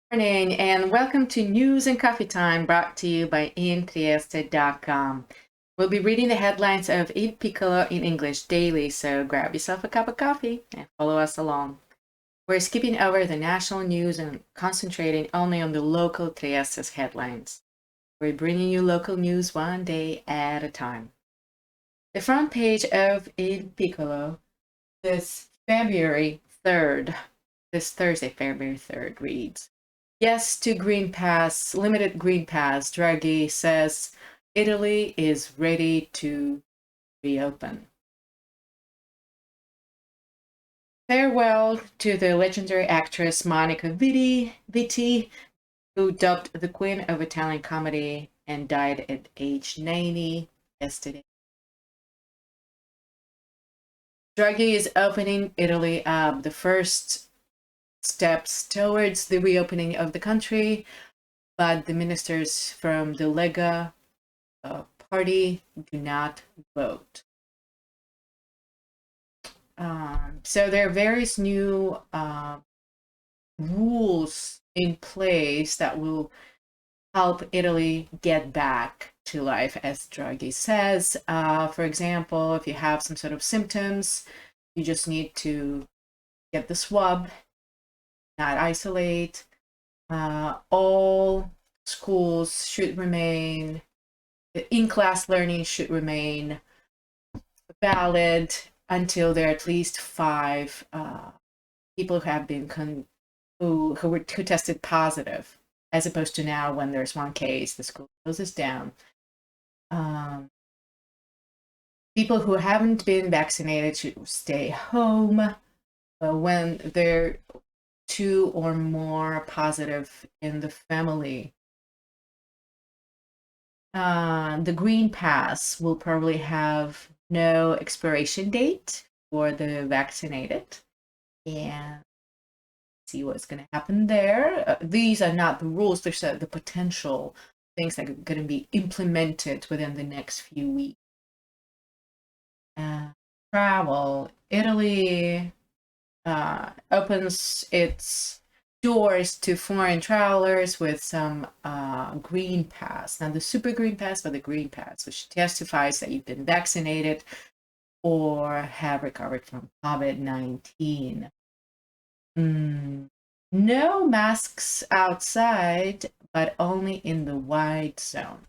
Morning and welcome to News and Coffee Time brought to you by InTrieste.com. We'll be reading the headlines of Il Piccolo in English daily, so grab yourself a cup of coffee and follow us along. We're skipping over the national news and concentrating only on the local Trieste's headlines. We're bringing you local news one day at a time. The front page of Il Piccolo this Thursday, February 3rd, reads, Yes to Green Pass, limited Green Pass. Draghi says Italy is ready to reopen. Farewell to the legendary actress Monica Vitti, who dubbed the Queen of Italian Comedy and died at age 90 yesterday. Draghi is opening Italy up, the first steps towards the reopening of the country, but the ministers from the Lega party do not vote. So there are various new rules in place that will help Italy get back to life, as Draghi says. For example, if you have some sort of symptoms, you just need to get the swab, not isolate. All schools should remain, in-class learning should remain valid until there are at least 5 people who have been who tested positive, as opposed to now when there's one case, the school closes down. People who haven't been vaccinated should stay home. When there are 2 or more positive in the family. The Green Pass will probably have no expiration date for the vaccinated, and see what's going to happen there. These are not the rules, they're the potential things that are going to be implemented within the next few weeks. Travel. Italy opens its doors to foreign travelers with some Green Pass. Now, the Super Green Pass, but the Green Pass, which testifies that you've been vaccinated or have recovered from COVID-19. No masks outside, but only in the wide zone.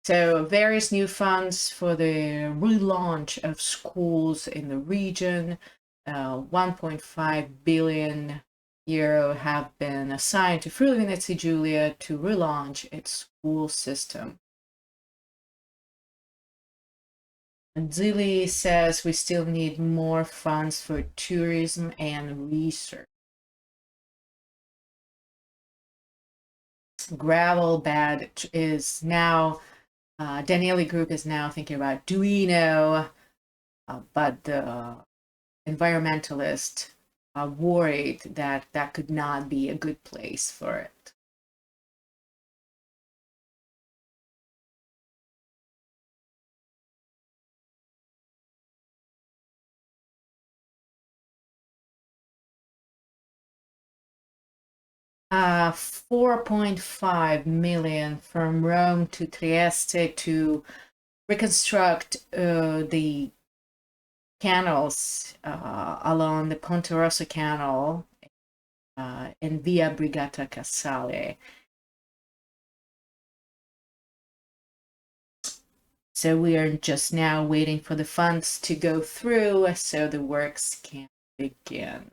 So various new funds for the relaunch of schools in the region. 1.5 billion euro have been assigned to Friuli Venezia Giulia to relaunch its school system. And Zilli says we still need more funds for tourism and research. Gravelbed is now, Danieli Group is now thinking about Duino, but the environmentalists are worried that that could not be a good place for it. $4.5 million from Rome to Trieste to reconstruct the canals along the Ponte Rosso Canal and Via Brigata Casale. So we are just now waiting for the funds to go through so the works can begin.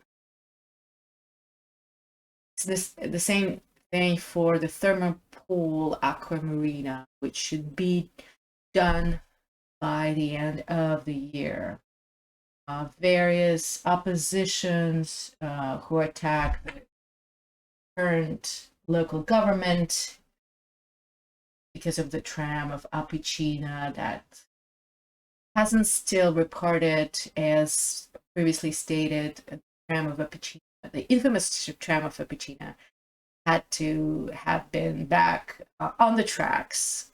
It's the same thing for the Thermopole Aquamarina, which should be done by the end of the year. Various oppositions who attack the current local government because of the tram of Apicina that hasn't still reported, as previously stated. The tram of Apicina, the infamous tram of Apicina, had to have been back on the tracks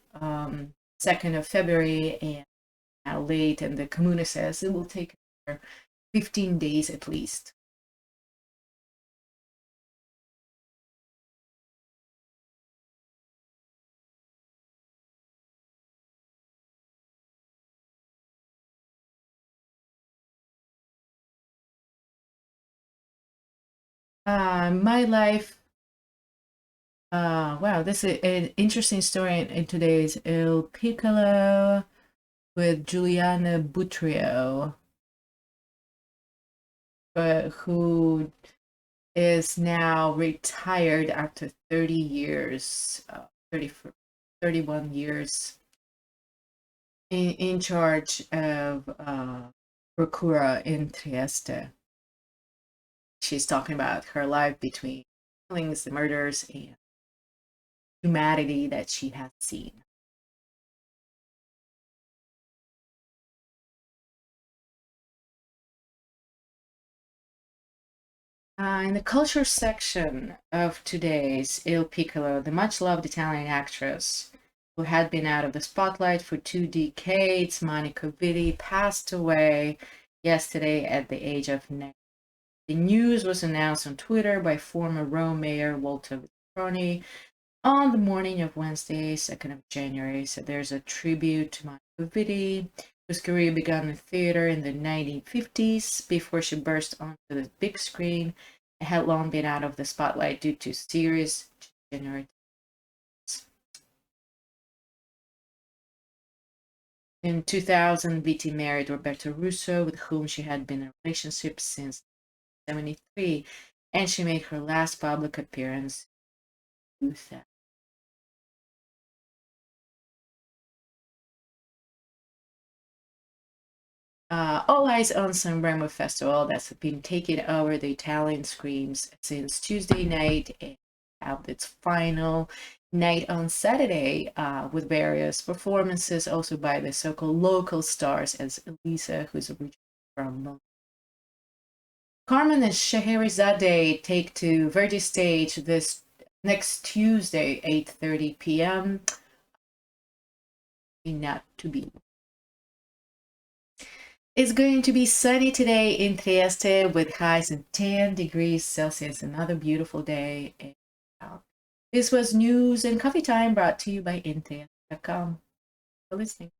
2nd of February, and out late, and the Comuna says it will take her 15 days at least. My life. Wow, this is an interesting story in today's Il Piccolo with Giuliana Butrio, who is now retired after 30 years, 30, 31 years in charge of Procura in Trieste. She's talking about her life between killings, the murders, and humanity that she has seen. In the culture section of today's Il Piccolo, the much-loved Italian actress who had been out of the spotlight for 2 decades, Monica Vitti, passed away yesterday at the age of 90. The news was announced on Twitter by former Rome Mayor Walter Veltroni on the morning of Wednesday, 2nd of January. So there's a tribute to Monica Vitti, whose career began in theater in the 1950s before she burst onto the big screen and had long been out of the spotlight due to serious degenerative. In 2000, Vitti married Roberto Russo, with whom she had been in a relationship since 1973, and she made her last public appearance in 2000. All eyes on Sanremo Festival that's been taking over the Italian screens since Tuesday night and have its final night on Saturday with various performances also by the so-called local stars as Elisa, who's originally from Milan. Carmen and Scheherazade take to Verdi stage this next Tuesday, 8:30 p.m. Not to be. It's going to be sunny today in Trieste with highs of 10 degrees Celsius. Another beautiful day. This was News and Coffee Time brought to you by Intrieste.com. For listening.